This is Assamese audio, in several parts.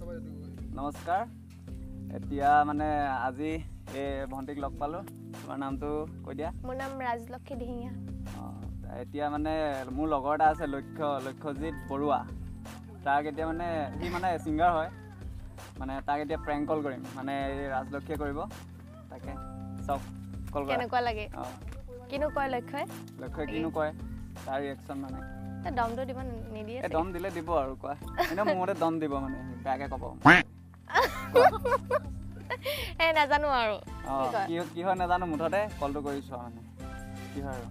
নমস্কাৰ এতিয়া মানে আজি এই ভণ্টিক লগ পালোঁ তোমাৰ নামটো কৈ দিয়া মোৰ নাম ৰাজলক্ষী দিহিঙীয়া এতিয়া মানে মোৰ লগৰ এটা আছে লক্ষ্যজিত বৰুৱা তাক এতিয়া মানে সি মানে ছিংগাৰ হয় মানে তাক এতিয়া প্ৰেংক কল কৰিম মানে এই ৰাজলক্ষীয়ে কৰিব তাকে চব কল কৰা কেনেকুৱা লাগে কিনো কয় লক্ষ্যই কিনো কয় তাৰ ৰিয়েকশ্যন মানে দমটো দিব নিদিয়ে দম দিলে দিব আৰু কোৱা এনেও মোৰ মতে দম দিব মানে বেয়াকৈ ক'ব নাজানো আৰু কি হয় নাজানো মুঠতে কলটো কৰিছোঁ মানে কি হয় আৰু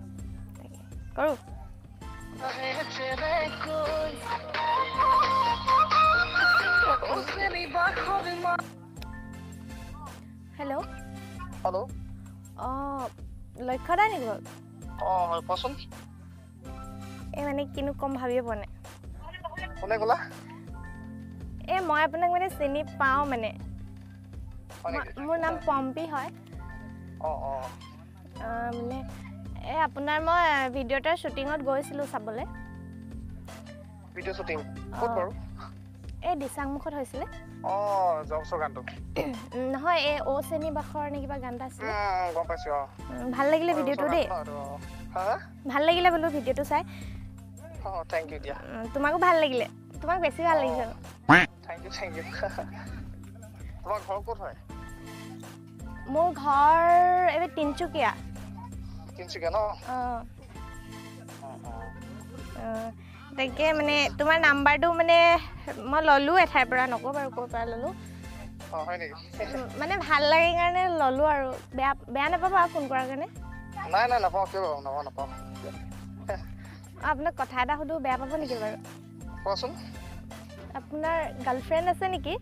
কৰোঁ হেল্ল' লক্ষ্য দা নেকি বাৰু হয় কোৱাচোন এই মানে কিনো কম ভাবিয়ে পোৱা নাই কোনে ক'লা মই আপোনাক মানে চিনি পাওঁ মানে মোৰ নাম পম্পী হয় মানে আপোনাৰ মই ভিডিঅ' এটাৰ শ্বুটিঙত গৈছিলোঁ চাবলৈ ভিডিঅ' শ্বুটিং ক'ত বাৰু এই দিচাংমুখত হৈছিলে জবছৰ গানটো নহয় এই অ' শ্ৰেণী বাখৰ নে কিবা গান এটা আছিলে গম পাইছোঁ ভাল লাগিলে ভিডিঅ'টো দেই ভাল লাগিলে বোলো ভিডিঅ'টো চাই থেংক ইউ দিয়া তোমাকো ভাল লাগিলে তোমাক বেছি ভাল লাগিছে থেংক ইউ তোমাৰ ঘৰ ক'ত হয় মোৰ ঘৰ এইবাৰ তিনিচুকীয়া ন তাকে মানে তোমাৰ নাম্বাৰটো মানে মই ল'লোঁ এঠাইৰ পৰা নকওঁ বাৰু ক'ৰ পৰা ল'লোঁ হয় নেকি মানে ভাল লাগে কাৰণে ল'লোঁ আৰু বেয়া নাপাবা আৰু ফোন কৰাৰ কাৰণে নাই নাপাওঁ কিয় নাপাওঁ আপোনাক কথা এটা সুধো বেয়া পাব নেকি বাৰু কোৱাচোন আপোনাৰ গাৰ্লফ্ৰেণ্ড আছে নেকি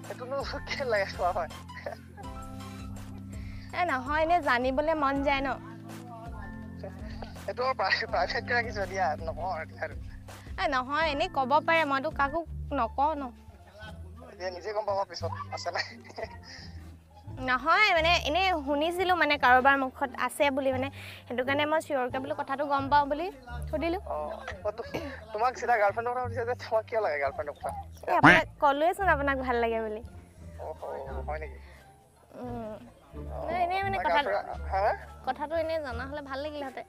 সেইটোনো কি লাগে কোৱা হয় নহয় এনেই জানিবলৈ মন যায় ন এইটো প্ৰাইভেট ৰাখিছোঁ দিয়া নকওঁ নহয় এনেই ক'ব পাৰে মইতো কাকো নকওঁ ন নিজে গম পাব পিছত আছে নাই নহয় মানে এনেই শুনিছিলোঁ মানে কাৰোবাৰ মুখত আছে বুলি মানে সেইটো কাৰণে মই চিয়'ৰকৈ বোলো কথাটো গম পাওঁ বুলি সুধিলোঁ তোমাক চিধা গাৰ্লফ্ৰেণ্ডৰ কথা সুধিছে যে তোমাক কিয় লাগে গাৰ্লফ্ৰেণ্ডৰ কথা আপোনাক ক'লোৱেচোন আপোনাক ভাল লাগে বুলি হয় নেকি এনেই মানে কথাটো এনেই জনা হ'লে ভাল লাগিলেহেঁতেন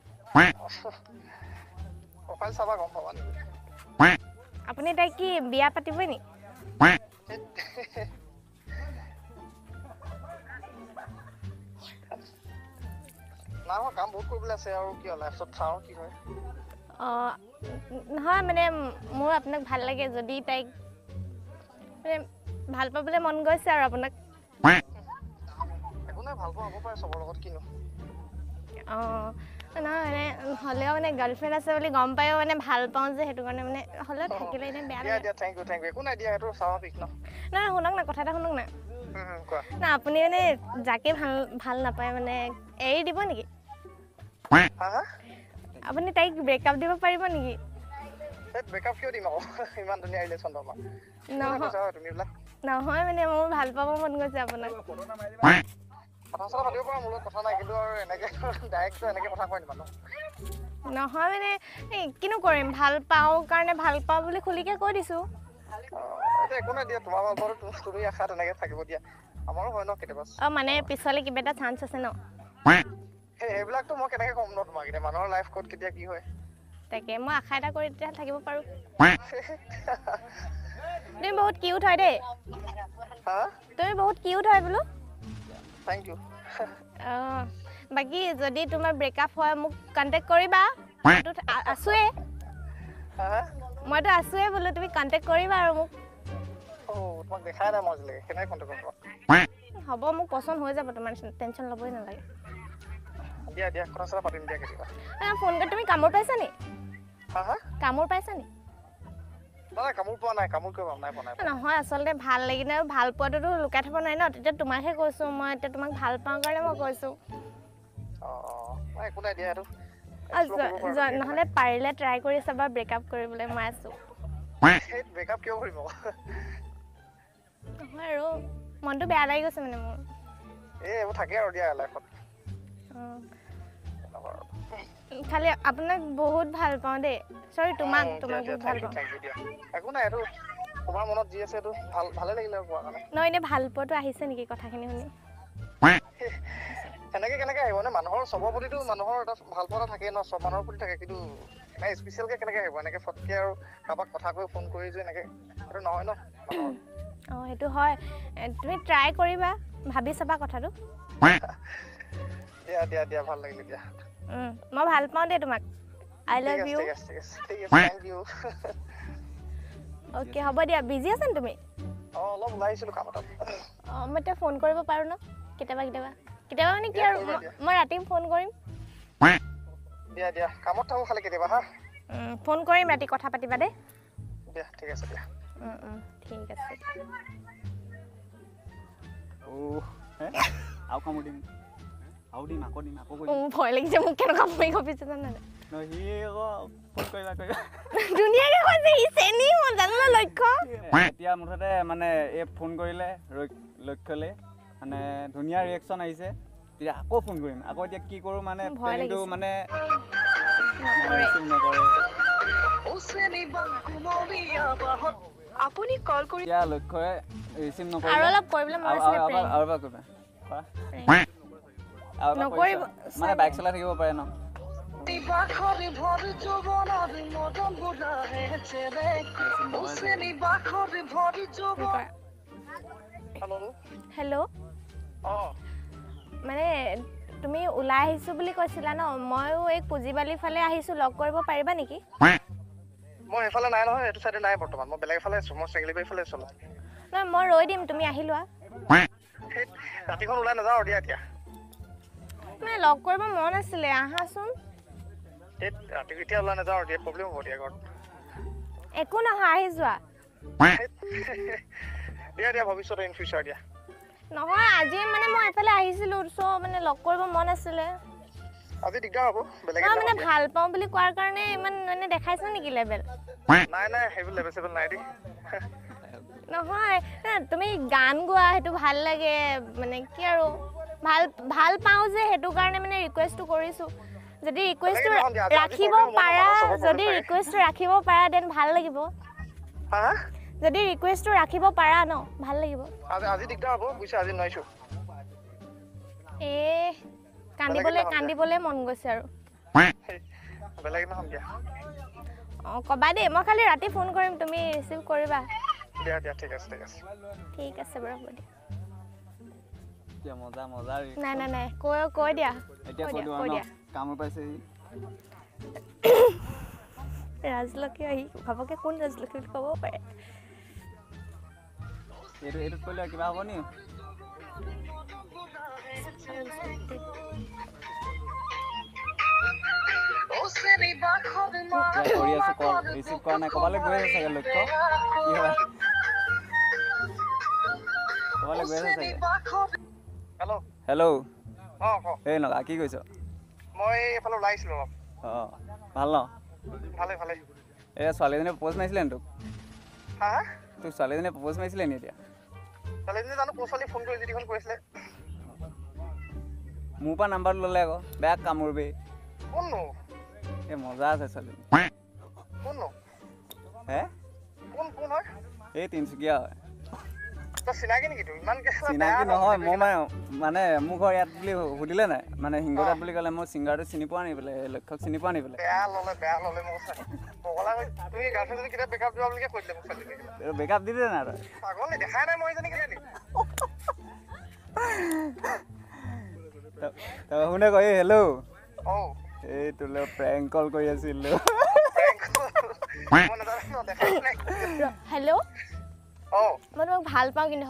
প্ৰফাইল চাবা গম পাবা নেকি আপুনি তাইক কি বিয়া পাতিবই নি নাই মই কাম বহুত কৰিবলৈ আছে আৰু কি লাইফত চাওঁ কি হয় নহয় মানে মোৰ আপোনাক ভাল লাগে যদি তাইক মানে ভাল পাবলৈ মন গৈছে আৰু আপোনাক একো নাই ভাল পোৱা হ'ব পাৰে চবৰ লগত কিনো নহয় মানে হ'লেও মানে গাৰ্লফ্ৰেণ্ড আছে বুলি গম পায়ো মানে ভাল পাওঁ যে সেইটো কাৰণে মানে হ'লেও থাকিলে এনেই বেয়া লাগে থেংক ইউ একো নাই দিয়া সেইটো স্বাভাৱিক ন নহয় শুনক না কথা এটা শুনক না না আপুনি মানে যাকে ভাল নাপায় মানে এৰি দিব নেকি আপুনি তাইক ব্ৰেকআপ দিব পাৰিব নেকি ব্ৰেকআপ কিয় দিম আকৌ ইমান ধুনীয়া ৰিলেশ্যন তোমাৰ নহয় মানে মোৰ ভাল পাব মন গৈছে আপোনাক কথা চলা পাতিব পৰা মোৰ লগত কথা নাই কিন্তু আৰু এনেকৈ ডাইৰেক্টটো এনেকৈ কথা কয় মানুহ নহয় মানে কিনো কৰিম ভাল পাওঁ কাৰণে ভাল পাওঁ বুলি খুলিকৈ কৈ দিছোঁ এতিয়া একো নাই দিয়া তোমাৰ বাৰু তুমি আশা তেনেকৈ থাকিব দিয়া আমাৰো হয় ন কেতিয়াবা মানে পিছলৈ কিবা এটা চান্স আছে ন সেইবিলাকতো মই কেনেকৈ ক'ম ন তোমাক এতিয়া মানুহৰ লাইফ ক'ত কেতিয়া কি হয় তাকে মই আশা এটা কৰি তেতিয়া থাকিব পাৰোঁ তুমি বহুত কিউট হয় দেই তুমি বহুত কিউট হয় বোলো থেংক ইউ বাকী যদি তোমাৰ ব্ৰেকআপ হয় মোক কণ্টেক্ট কৰিবা মইতো আছোৱেই বোলো তুমি কণ্টেক্ট কৰিবা আৰু মোক তোমাক দেখাই নাই মই আজিলৈকে কেনেকৈ কণ্টেক্ট কৰিবা হ'ব মোক পচন্দ হৈ যাব তোমাৰ টেনশ্যন ল'বই নালাগে দিয়া কথা চলা পাতিম দিয়া কেতিয়াবা ফোন কৰি তুমি কামোৰ পাইছা নি কামোৰ পাইছা নি কামোৰ পোৱা নাই কামোৰ কিয় নাই পোৱা নহয় আচলতে ভাল লাগিলে আৰু ভাল পোৱাটোতো লুকাই থ'ব নোৱাৰি ন তেতিয়া তোমাকহে কৈছোঁ মই এতিয়া তোমাক ভাল পাওঁ কাৰণে মই কৈছোঁ একো নাই দিয়া এইটো নহ'লে পাৰিলে ট্ৰাই কৰি চাবা ব্ৰেকআপ কৰিবলৈ মই আছোঁ ব্ৰেকআপ কিয় কৰিম নহয় আৰু মনটো বেয়া লাগি গৈছে মানে মোৰ এইবোৰ থাকে আৰু দিয়া লাইফত খালি আপোনাক বহুত ভাল পাওঁ দেই সৰি তোমাক বহুত ভাল পাওঁ একো নাই এইটো তোমাৰ মনত যি আছে এইটো ভালে লাগিলে কোৱা কাৰণে নহয় এনে ভাল পোৱাটো আহিছে নেকি কথাখিনি শুনি এনেকে কেনেকে আহিব মানে মানুহৰ চবৰ প্ৰতিটো মানুহৰ এটা ভাল পোৱা থাকেই ন চব মানুহৰ প্ৰতি থাকে কিন্তু নাই স্পেচিয়েলকে কেনেকে আহিব এনেকে ফটকে আৰু কাৰোবাক কথা কৈ ফোন কৰি যে এনেকে সেইটো নহয় ন অঁ সেইটো হয় তুমি ট্ৰাই কৰিবা ভাবি চাবা কথাটো দিয়া ভাল লাগিলে দিয়া মই ভাল পাওঁ দেই তোমাক আই লাভ ইউ ঠিক আছে থেংক ইউ অ'কে হ'ব দিয়া বিজি আছা নি তুমি অলপ ওলাইছিলোঁ কাম এটাত অঁ মই এতিয়া ফোন কৰিব পাৰোঁ ন কেতিয়াবা মানে কি আৰু মই ৰাতি ফোন কৰিম দিয়া কামত থাকোঁ খালি কেতিয়াবা হা ফোন কৰিম ৰাতি কথা পাতিবা দেই দিয়া ঠিক আছে দিয়া ঠিক আছে আৰু কামোৰ দিম আৰু দিম আকৌ কৰিম ভয় লাগিছে মোক কেনেকুৱা ভয় কপিছে জানা সি আকৌ ফোন কৰিবা ধুনীয়াকে কৈছে ই চেনি মই জানো ন লক্ষ্য এতিয়া মুঠতে মানে এই ফোন কৰিলে লক্ষ্যলে মানে ধুনীয়া ৰিয়েকশ্যন আহিছে তেতিয়া আকৌ ফোন কৰিম আকৌ এতিয়া কি কৰোঁ মানে প্লেনিংটো মানে আপুনি কল কৰি এতিয়া লক্ষ্যই ৰিচিভ নকৰিলে আৰু অলপ কৰিবলৈ মন আছিলে প্ৰেম আৰু এবাৰ কৰিবা নকৰিব মানে বাইক চলাই থাকিব পাৰে ন হেল্ল' মানে তুমি ওলাই আহিছো বুলি কৈছিলা ন ময়ো এই পুঁজিবালিৰ ফালে আহিছো লগ কৰিব পাৰিবা নেকি মই এইফালে নাই নহয় এইটো চাইডে নাই বৰ্তমান মই বেলেগ এফালে আছোঁ মই চেঙেলিবাৰী ফালে আছোঁ নহয় মই ৰৈ দিম তুমি আহি লোৱা ৰাতিখন ওলাই নাযাওঁ আৰু দিয়া এতিয়া মানে লগ কৰিব মন আছিলে আহাচোন ৰাতি এতিয়া ওলাই নাযাওঁ আৰু দিয়া প্ৰব্লেম হ'ব দিয়া ঘৰত একো নহয় আহি যোৱা দিয়া ভৱিষ্যতে ইন ফিউচাৰ দিয়া নহয় আজি মানে মই এফালে আহিছিলোঁ চ' মানে লগ কৰিব মন আছিলে আজি দিগদাৰ হ'ব বেলেগ মানে ভাল পাওঁ বুলি কোৱাৰ কাৰণে ইমান মানে দেখাইছা নেকি লেভেল নাই সেইবোৰ লেভেল চেভেল নাই দেই নহয় তুমি গান গোৱা সেইটো ভাল লাগে মানে কি আৰু ভাল পাওঁ যে সেইটো কাৰণে মানে ৰিকুৱেষ্টটো কৰিছোঁ যদি ৰিকুৱেষ্টটো ৰাখিব পাৰা দেন ভাল লাগিব যদি ৰিকুৱেষ্টটো ৰাখিব পাৰা ন ভাল লাগিব আজি দিগদাৰ হ'ব বুজিছা আজি নোৱাৰিছোঁ কান্দিবলৈ মন গৈছে আৰু বেলেগ নহয় দিয়া অঁ ক'বা দেই মই খালি ৰাতি ফোন কৰিম তুমি ৰিচিভ কৰিবা দিয়া ঠিক আছে ঠিক আছে বাৰু হ'ব দিয়া এতিয়া মজা নাই কৈ দিয়া এতিয়া কৈ দিয়া কামো পাইছে ৰাজলক্ষ্মী আহি ভাবকে কোন ৰাজলক্ষ্মী বুলি ক'ব পাৰে এইটোত কৰিলে কিবা হ'ব নি কৰি আছো কল ৰিচিভ কৰা নাই ক'বালৈ গৈ আছে চাগে লক্ষ্য কি হয় ক'বালৈ গৈ আছে চাগে হেল্ল' এই নগা কি কৈছ মই এইফালে ওলাই আহিছিলোঁ অলপ অঁ ভাল ন ভালে এই ছোৱালীজনীয়ে প্ৰপ'জ মাৰিছিলে নি তোক তোক ছোৱালীজনীয়ে প্ৰপ'জ মাৰিছিলে নি এতিয়া ছোৱালীজনী জানো ছোৱালী ফোন কৰি যিখন কৰিছিলে মোৰ পৰা নাম্বাৰটো ল'লে আকৌ বেয়া কামোৰবে কোননো এই মজা আছে ছোৱালীজনী কোননো হে কোন হয় এই তিনিচুকীয়া হয় চিনাকি নেকি তোৰ ইমান চিনাকি নহয় মই মানে মোৰ ঘৰ ইয়াত বুলি সুধিলে নাই মানে হিংগদাত বুলি ক'লে মই ছিংগাৰটো চিনি পোৱা নি বোলে লক্ষ্যক চিনি পোৱা নি বোলে বেয়া ল'লে মোক পগলা তুমি গাৰ্লফ্ৰেণ্ডজনী কেতিয়া বেকআপ দিবা বুলিকে কৈ দিলে মোক ছোৱালীজনী বেকআপ দি দিলে নাই তই পাগল দেখাই নাই মই এজনী কেতিয়া তই শুনে কয় হেল্ল' অঁ এই তোলে প্ৰেংক কল কৰি আছিলোঁ হেল্ল' অঁ মই তোমাক ভাল পাওঁ কিন্তু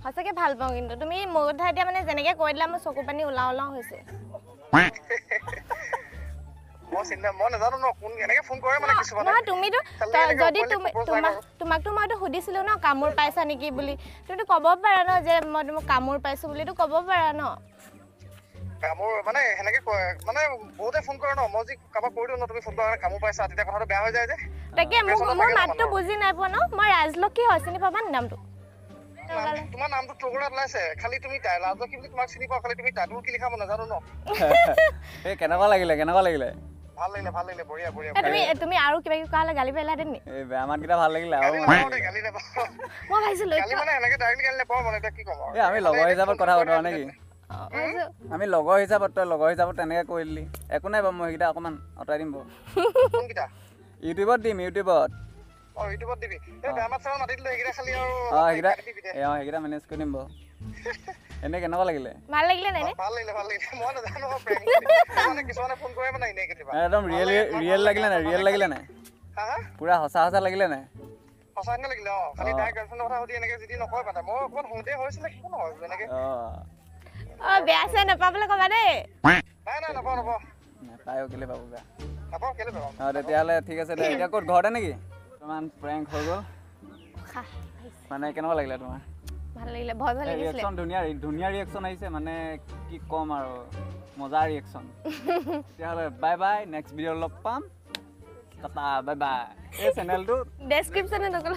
সঁচাকৈ ভাল পাওঁ কিন্তু তুমি মোৰ কথা এতিয়া মানে যেনেকৈ কৈ দিলা মোৰ চকু পানী ওলাও হৈছে তোমাকতো মইতো সুধিছিলোঁ ন কামোৰ পাইছা নেকি বুলি তুমিতো ক'ব পাৰা ন যে মই তোমাক কামোৰ পাইছোঁ বুলিতো ক'ব পাৰা ন কামোৰ মানে সেনেকে কয় মানে বহুতে ফোন কৰে ন মই যি কাৰোবাক কৈ দিওঁ ন তুমি ফোন কৰা কামোৰ পাইছা তেতিয়া কথাটো বেয়া হৈ যায় যে তাকে মোৰ মাতটো বুজি নাই পোৱা ন মই ৰাজলক্ষ্মী হয় চিনি পাবা নি নামটো তোমাৰ নামটো টগৰাত ওলাইছে খালি তুমি ৰাজলক্ষ্মী বুলি তোমাক চিনি পোৱা খালি তুমি তাতো কি লিখাব নাজানো ন এই কেনেকুৱা লাগিলে ভাল লাগিলে বঢ়িয়া বঢ়িয়া তুমি আৰু কিবা কিবি কোৱা হ'লে গালি পাৰিলাহেঁতেন নি এই বেয়া মাতকেইটা ভাল লাগিলে আৰু গালি নাপাওঁ মই ভাবিছোঁ গালি মানে এনেকে ডাইৰেক্টলি গালি নাপাওঁ মানে এতিয়া কি ক'ম আৰু এই আমি লগৰ হিচাপত কথা পতোৱা নেকি ভাবিছোঁ আমি লগৰ হিচাপত তই লগৰ হিচাপত তেনেকৈ কৰি দিলি একো নাই বাৰু মই সেইকেইটা অকণমান আঁতৰাই দিম বাৰু কোনকেইটা ইউটিউবত দিম ইউটিউবত অ ইউটিউবত দিবি এই বেয়া মাত চামাত মাতি দিলে সেইকেইটা খালি আৰু অঁ সেইকেইটা মেনেজ কৰি দিম বাৰু এনেই কেনেকুৱা লাগিলে ভাল লাগিলে নাই নে ভাল লাগিলে মই নাজানো মানে কিছুমানে ফোন কৰে মানে এনেই কেতিয়াবা একদম ৰিয়েল লাগিলে নাই হা পুৰা সঁচা লাগিলে নাই সঁচাকৈ লাগিলে অ খালি তাই গাৰ্লফ্ৰেণ্ডৰ কথা সুধি এনেকে যদি নকয় মানে মই অকণমান হওঁতে হৈছিলে কি নহয় এনেকে অঁ বেয়া চেয়া নাপাবলৈ ক'বা দেই নাই নাপাওঁ নাপায়ো কেলৈ পাব বেয়া নাপাওঁ কেলৈ পাওঁ অঁ তেতিয়াহ'লে ঠিক আছে দে এতিয়া ক'ত ঘৰতে নেকি তোমাৰ প্ৰেংক হৈ গ'ল মানে কেনেকুৱা লাগিলে তোমাৰ ভাল লাগিলে ভয় লাগিছিলে ৰিয়েকশ্যন ধুনীয়া ৰিয়েকশ্যন আহিছে মানে কি ক'ম আৰু মজা ৰিয়েকশ্যন তেতিয়াহ'লে বাই বাই নেক্সট ভিডিঅ' লগ পাম টাটা বাই বাই এই চেনেলটো ডেছক্ৰিপশ্যনে নক'লো